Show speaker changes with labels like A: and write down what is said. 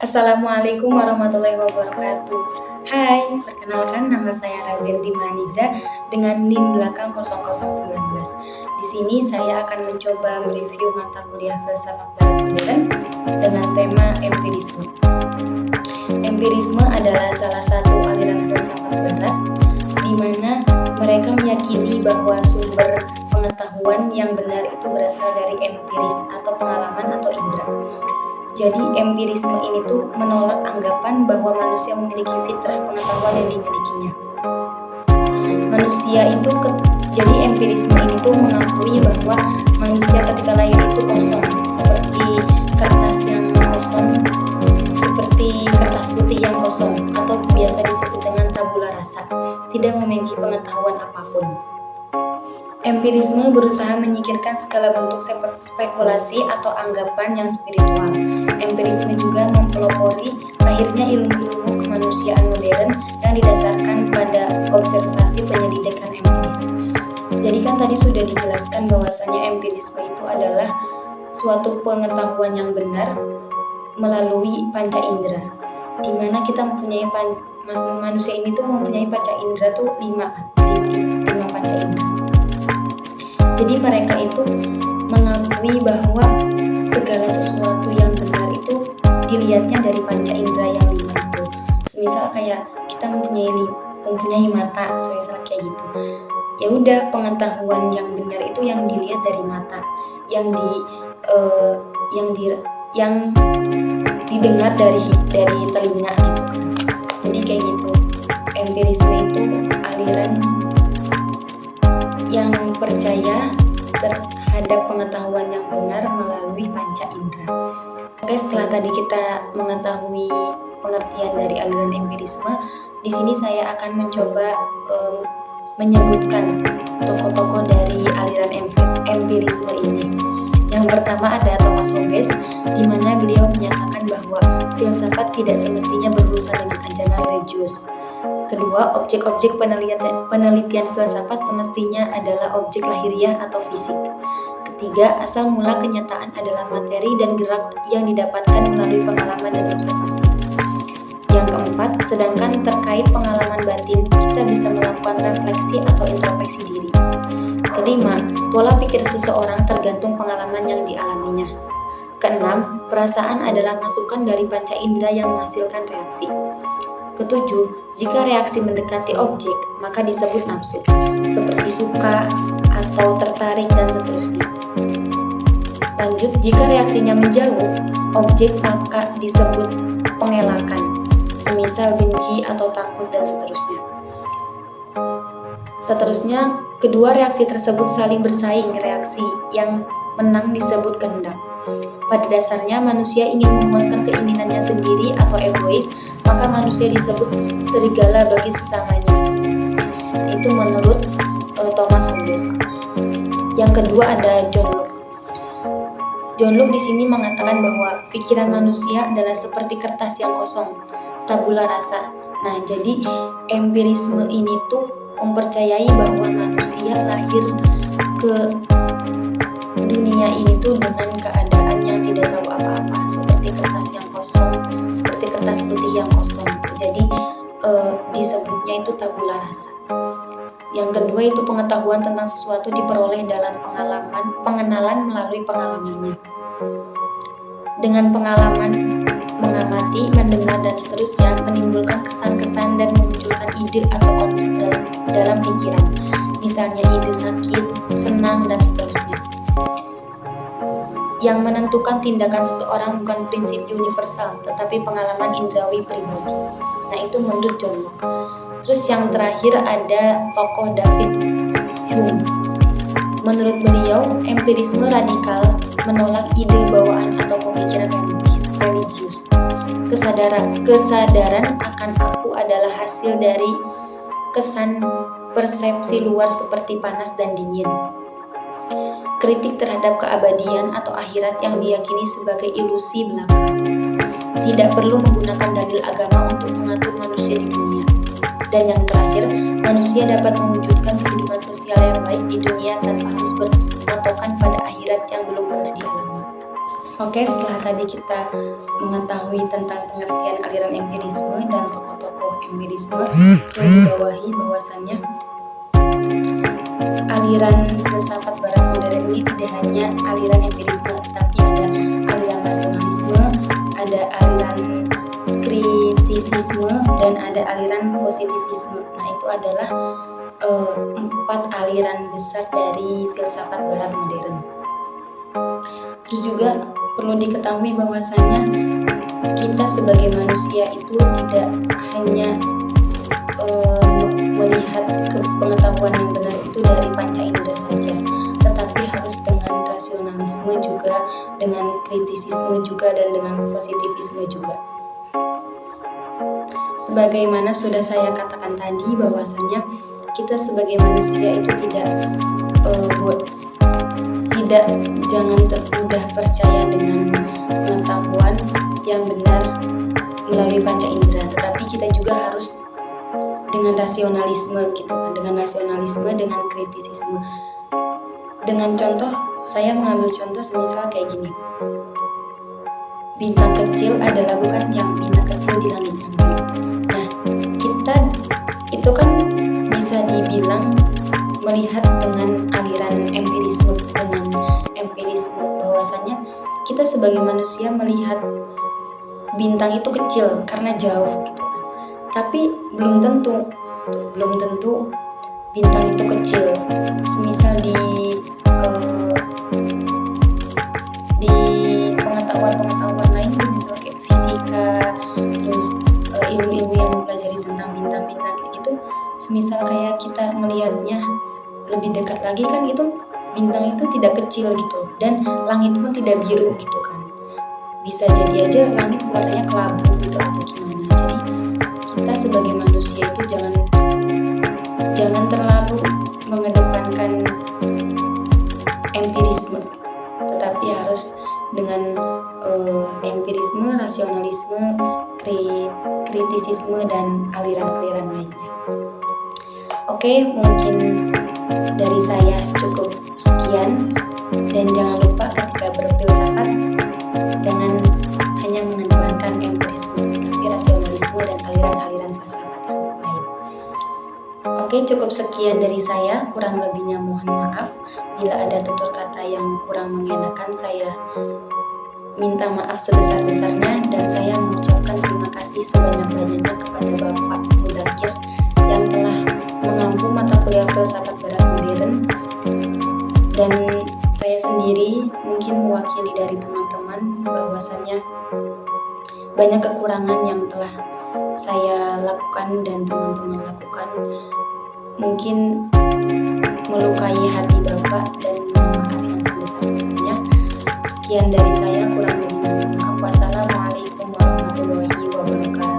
A: Assalamualaikum warahmatullahi wabarakatuh. Hai, perkenalkan nama saya Razil Dimaniza dengan NIM belakang 0019. Di sini saya akan mencoba mereview mata kuliah filsafat barat modern dengan tema empirisme. Empirisme adalah salah satu aliran filsafat barat di mana mereka meyakini bahwa sumber pengetahuan yang benar itu berasal dari empiris atau pengalaman atau indera. Jadi empirisme ini tuh menolak anggapan bahwa manusia memiliki fitrah pengetahuan yang dimilikinya. Jadi empirisme ini tuh mengakui bahwa manusia ketika lahir itu kosong, seperti kertas yang kosong, seperti kertas putih yang kosong, atau biasa disebut dengan tabula rasa, tidak memiliki pengetahuan apapun. Empirisme berusaha menyingkirkan segala bentuk spekulasi atau anggapan yang spiritual. Empirisme juga mempelopori lahirnya ilmu-ilmu kemanusiaan modern yang didasarkan pada observasi penyelidikan empiris. Jadi kan tadi sudah dijelaskan bahwasanya empirisme itu adalah suatu pengetahuan yang benar melalui panca indera, di mana kita mempunyai manusia ini tuh mempunyai panca indera tuh lima panca indera. Jadi mereka itu mengakui bahwa segala sesuatu yang benar itu dilihatnya dari panca indera yang 5 itu. Semisal kayak kita mempunyai mata, semisal kayak gitu. Ya udah, pengetahuan yang benar itu yang dilihat dari mata, yang didengar dari telinga gitu kan. Jadi kayak gitu. Empirisme itu aliran yang percaya terhadap pengetahuan yang benar melalui panca indera. Oke, setelah tadi kita mengetahui pengertian dari aliran empirisme, di sini saya akan mencoba menyebutkan tokoh-tokoh dari aliran empirisme ini. Yang pertama ada Thomas Hobbes, di mana beliau menyatakan bahwa filsafat tidak semestinya berurusan dengan ajaran religius. Kedua, objek-objek penelitian filsafat semestinya adalah objek lahiriah atau fisik. Ketiga, asal mula kenyataan adalah materi dan gerak yang didapatkan melalui pengalaman dan observasi. Yang keempat, sedangkan terkait pengalaman batin, kita bisa melakukan refleksi atau introspeksi diri. Kelima, pola pikir seseorang tergantung pengalaman yang dialaminya. Keenam, perasaan adalah masukan dari panca indera yang menghasilkan reaksi. Ketujuh, jika reaksi mendekati objek, maka disebut nafsu, seperti suka atau tertarik dan seterusnya. Lanjut, jika reaksinya menjauh objek, maka disebut pengelakan, semisal benci atau takut dan seterusnya. Seterusnya, kedua reaksi tersebut saling bersaing. Reaksi yang menang disebut kehendak. Pada dasarnya manusia ingin memuaskan keinginannya sendiri atau egois, maka manusia disebut serigala bagi sesamanya. Itu menurut Thomas Hobbes. Yang kedua ada John Locke. John Locke di sini mengatakan bahwa pikiran manusia adalah seperti kertas yang kosong, tabula rasa. Nah, jadi empirisme ini tuh mempercayai bahwa manusia lahir ke dunia ini tuh dengan keadaan yang tidak tahu apa-apa, seperti kertas yang kosong, seperti kertas putih yang kosong. Jadi disebutnya itu tabula rasa. Yang kedua itu pengetahuan tentang sesuatu diperoleh dalam pengenalan melalui pengalamannya. Dengan pengalaman mengamati, mendengar dan seterusnya menimbulkan kesan-kesan dan memunculkan ide atau konsep dalam pikiran. Misalnya ide sakit, senang dan seterusnya. Yang menentukan tindakan seseorang bukan prinsip universal, tetapi pengalaman indrawi pribadi. Nah, itu menurut John Locke. Terus yang terakhir ada tokoh David Hume. Menurut beliau, empirisme radikal menolak ide bawaan atau pemikiran religius. Kesadaran akan aku adalah hasil dari kesan persepsi luar seperti panas dan dingin. Kritik terhadap keabadian atau akhirat yang diyakini sebagai ilusi belaka. Tidak perlu menggunakan dalil agama untuk mengatur manusia di dunia. Dan yang terakhir, manusia dapat mewujudkan kehidupan sosial yang baik di dunia tanpa harus berpatokan pada akhirat yang belum pernah dialami. Oke, setelah tadi kita mengetahui tentang pengertian aliran empirisme dan tokoh-tokoh empirisme, yang dibawahi bahwasannya aliran filsafat barat modern ini tidak hanya aliran empirisme, tapi ada aliran rasionalisme, ada aliran kritisisme, dan ada aliran positivisme. Nah, itu adalah 4 aliran besar dari filsafat barat modern. Terus juga perlu diketahui bahwasanya kita sebagai manusia itu tidak hanya melihat pengetahuan yang benar itu dari panca indera saja, tetapi harus dengan rasionalisme juga, dengan kritisisme juga, dan dengan positivisme juga. Sebagaimana sudah saya katakan tadi bahwasanya kita sebagai manusia itu jangan mudah percaya dengan pengetahuan yang benar melalui panca indera, tetapi kita juga harus dengan rasionalisme gitu, dengan kritisisme. Dengan contoh, saya mengambil contoh semisal kayak gini. Bintang kecil, ada lagu kan yang bintang kecil di langit yang biru. Nah, kita itu kan bisa dibilang melihat dengan aliran empirisme, bahwasanya kita sebagai manusia melihat bintang itu kecil karena jauh gitu. Tapi belum tentu bintang itu kecil. Semisal di pengetahuan lain, semisal kayak fisika, terus ilmu-ilmu yang mempelajari tentang bintang-bintang kayak gitu, semisal kayak kita melihatnya lebih dekat lagi kan, itu bintang itu tidak kecil gitu, dan langit pun tidak biru gitu kan. Bisa jadi aja langit warnanya kelabu gitu atau gimana. Jadi kita sebagai manusia itu jangan terlalu mengedepankan empirisme, tetapi harus dengan empirisme, rasionalisme, kritisisme, dan aliran-aliran lainnya. Oke, mungkin dari saya cukup sekian, dan jangan lupa ketika berfilsafat jangan hanya mengedepankan empirisme, tapi rasionalisme dan aliran-aliran filsafat yang lain. Oke, cukup sekian dari saya. Kurang lebihnya mohon maaf. Bila ada tutur kata yang kurang mengenakan, saya minta maaf sebesar-besarnya, dan saya mengucapkan terima kasih sebanyak-banyaknya kepada Bapak Mudakir yang telah mengampu mata kuliah filsafat barat modern, dan saya sendiri mungkin mewakili dari teman-teman bahwasannya banyak kekurangan yang telah saya lakukan dan teman-teman lakukan, mungkin melukai hati Bapak, dan mohon maaf yang sebesar-besarnya. Sekian dari saya, kurang lebihnya mohon maaf. Wassalamualaikum warahmatullahi wabarakatuh.